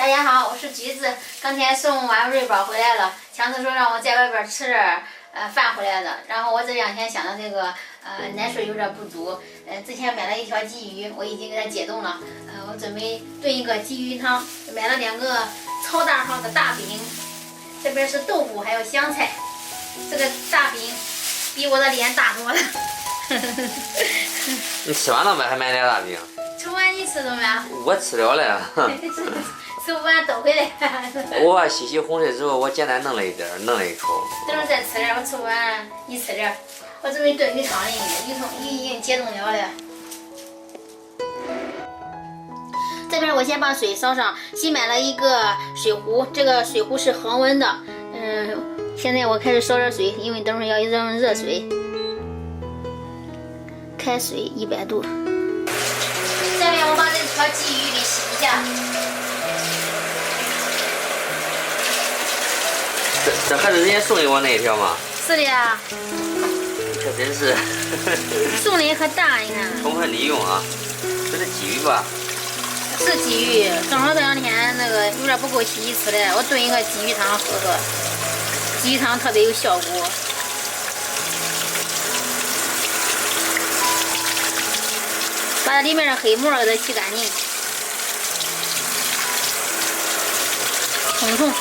家好，我是橘子。刚才送完瑞宝回来了，强子说让我在外边吃点饭回来的。然后我这两天想到这个奶水有点不足，之前买了一条鲫鱼，我已经给它解冻了。我准备炖一个鲫鱼汤，买了2个超大号的大饼，这边是豆腐还有香菜。这个大饼比我的脸大多了。你吃完了没？还买俩大饼？吃完你吃了没？我吃了嘞。吃不完倒回来。我洗红水之后，我简单弄了一点，弄了一口。等会儿再吃点，我吃不完你吃点。我准备炖鱼汤哩，鱼已经解冻了嘞。这边我先把水烧上，新买了一个水壶，这个水壶是恒温的。现在我开始烧点水，因为等会儿要扔热水。开水100度。下面我把这条鲫鱼给洗一下。这还是人家送给我那一条吗？是的呀。你可真是。送的可大，你看。充分利用啊！这是鲫鱼吧？是鲫鱼，正好这2天那个有点不够洗衣吃的，我炖一个鲫鱼汤喝喝。鲫鱼汤特别有效果。把里面的黑沫给它洗干净，冲冲。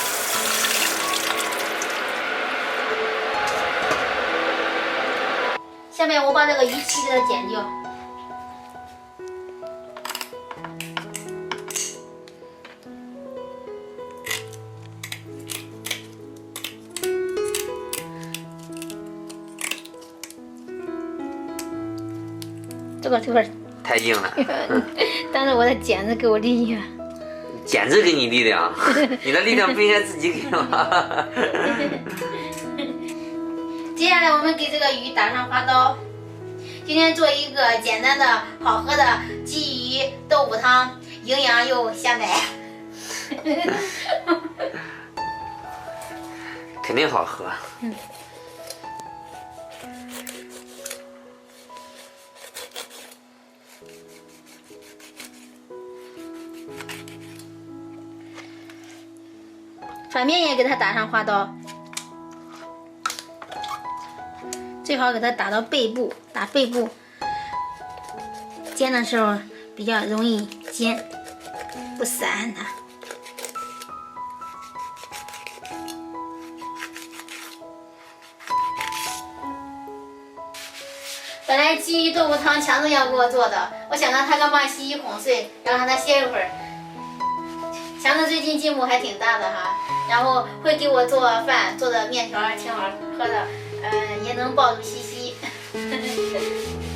下面我把这个鱼鳍给它剪掉。这个太硬了。但是我的剪子给我力量。剪子给你力量？你的力量不应该自己给吗？接下来我们给这个鱼打上花刀。今天做一个简单的好喝的鲫鱼豆腐汤，营养又下奶。肯定好喝。反面也给它打上花刀，最好给它打到背部，打背部，煎的时候比较容易煎，不散它。本来鲫鱼豆腐汤强子要给我做的，我想让他刚把洗衣哄睡，然后让他歇一会儿。强子最近进步还挺大的哈，然后会给我做饭，做的面条挺好喝的，也能抱住西西。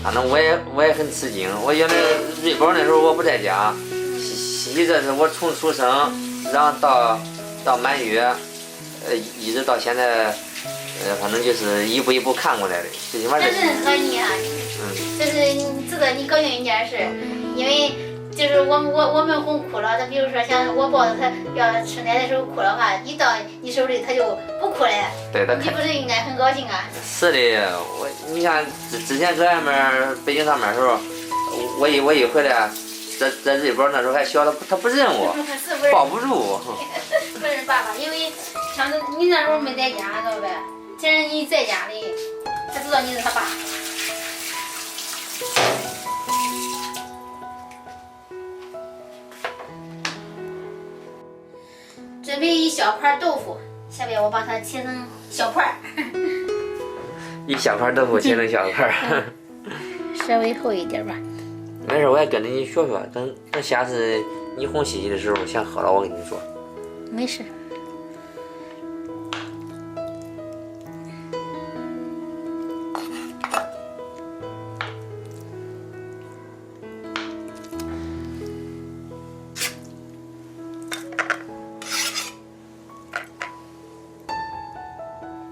反正我也很吃惊，我原来瑞宝那时候我不在家，西西这是我从出生，然后到满月，一直到现在，反正就是一步一步看过来的，最起码真认可你啊，这是值得你高兴一件事，因为。就是我们哄哭了，他比如说像我抱着他要吃奶的时候哭的话，一到你手里他就不哭了，对，你不是应该很高兴啊？是的，你看之前搁外面北京上班的时候，我一回来，在瑞宝那时候还小，他不认我，抱不住我。不认爸爸，因为强子你那时候没在家，知道呗？现在你在家里，他知道你是他爸。准备一小块豆腐，下面我把它切成小块。一小块豆腐切成小块。稍微厚一点吧。没事，我也跟着你学学，等下次你哄西西的时候想喝了，我跟你说。没事。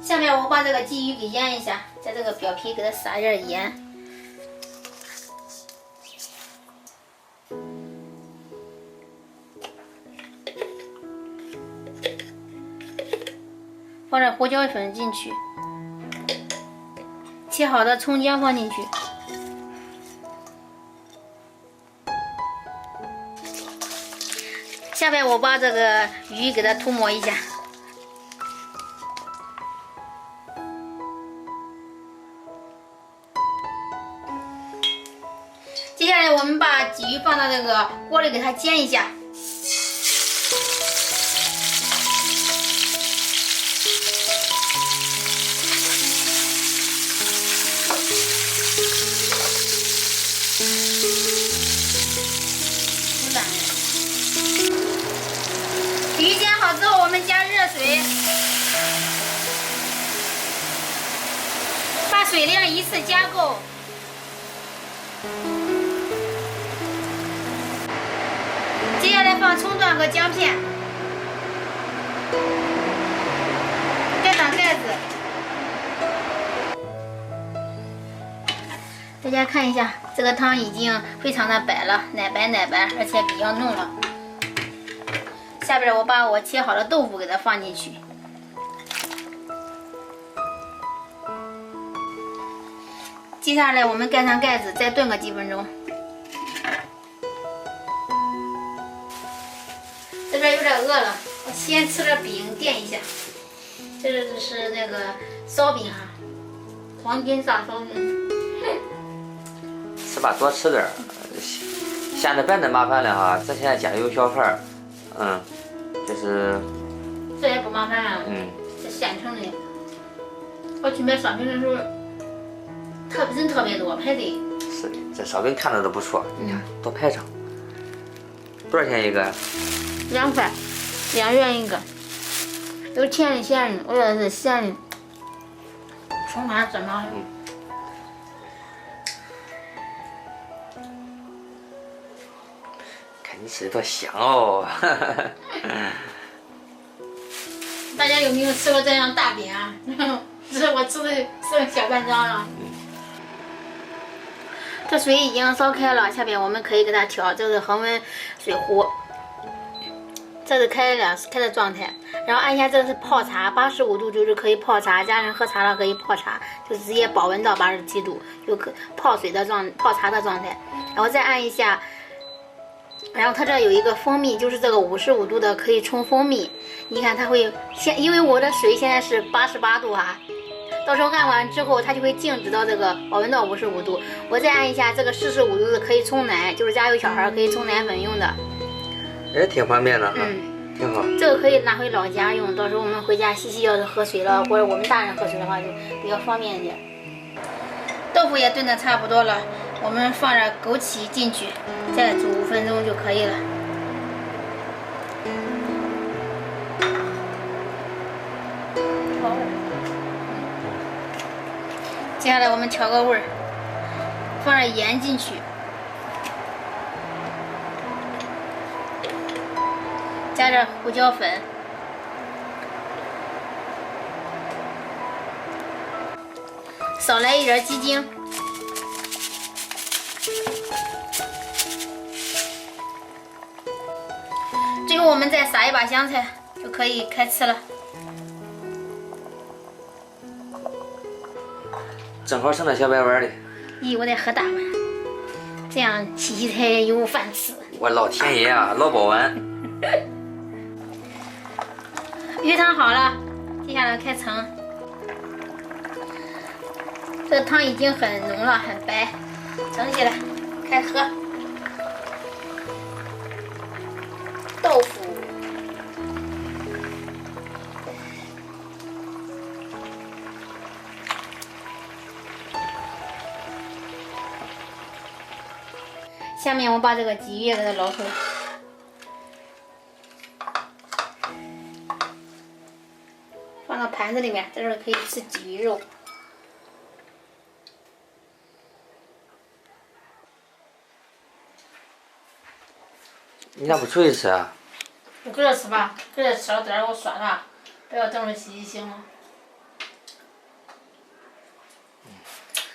下面我把这个鲫鱼给腌一下，在这个表皮给它撒一点盐。放点胡椒粉进去，切好的葱姜放进去，下边我把这个鱼给它涂抹一下。接下来我们把鲫鱼放到这个锅里给它煎一下。鱼煎好之后，我们加热水，把水量一次加够。接下来放葱段和姜片，盖上盖子。大家看一下，这个汤已经非常的白了，奶白，而且比较浓了。下边我把我切好的豆腐给它放进去，接下来我们盖上盖子，再炖个几分钟。这边有点饿了，我先吃点饼垫一下。这是那个烧饼哈，黄金炸烧饼。吃吧，多吃点儿。现在别那麻烦了哈，咱现在家里有小孩儿，就是这也不麻烦啊，这现成的。我去买烧饼的时候，人特别多，排队。是的，这烧饼看着都不错，你看多排场。多少钱一个？2块，2元一个。有甜的咸的，我要是咸的，葱花芝麻。看你吃的多香哦！大家有没有吃过这样大饼啊？这是我吃的小半张啊。这水已经烧开了，下边我们可以给它调，这是恒温水壶，这是开的状态。然后按下这个是泡茶，85度就是可以泡茶，家人喝茶了可以泡茶，就直接保温到87度，就可泡茶的状态。然后再按一下。然后它这有一个蜂蜜，就是这个55度的可以冲蜂蜜。你看它会因为我的水现在是88度哈，到时候按完之后它就会静止到这个保温到55度。我再按一下这个45度的可以冲奶，就是家有小孩可以冲奶粉用的。也挺方便的哈，挺好。这个可以拿回老家用，到时候我们回家西西要是喝水了，或者我们大人喝水的话就比较方便一点。豆腐也炖得差不多了。我们放点枸杞进去，再煮5分钟就可以了。接下来我们调个味儿，放点盐进去，加点胡椒粉，少来一点鸡精。最后我们再撒一把香菜，就可以开吃了。正好剩那小白碗里。咦，我得喝大碗，这样西西才有饭吃。我老天爷啊，老保安。鱼汤好了，接下来开盛。这个汤已经很浓了，很白，盛起来，开喝。豆腐，下面我把这个鲫鱼也给它捞出来，放到盘子里面，在这儿可以吃鲫鱼肉。你咋不出去吃啊？我搁这吃吧，搁这吃了点儿我刷它，不要等着洗就行了。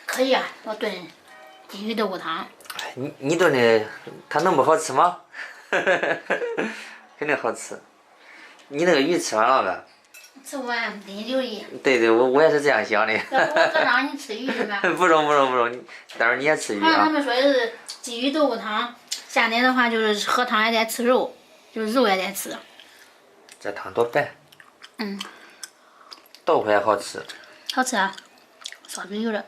可以啊，我炖鲫鱼豆腐汤。你炖的，它能不好吃吗？肯定好吃。你那个鱼吃完了呗？吃不完给你留一。对，我也是这样想的。要不我多让你吃鱼是吧？不中，待会儿你也吃鱼好像他啊。们说的是鲫鱼豆腐汤，夏天的话就是喝汤也得吃肉。就是肉也得吃。这汤多白。嗯。豆腐也好吃。好吃啊，烧水有点。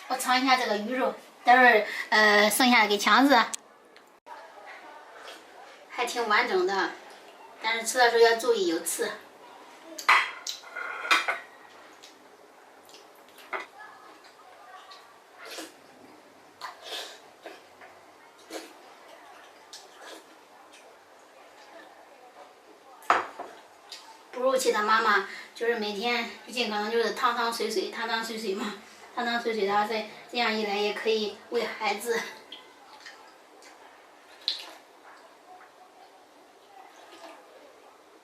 我尝一下这个鱼肉，待会儿剩下的给强子，还挺完整的，但是吃的时候要注意有刺。哺乳期的妈妈就是每天尽可能就是汤汤水水，汤汤水水嘛，汤汤水水的，这样一来也可以喂孩子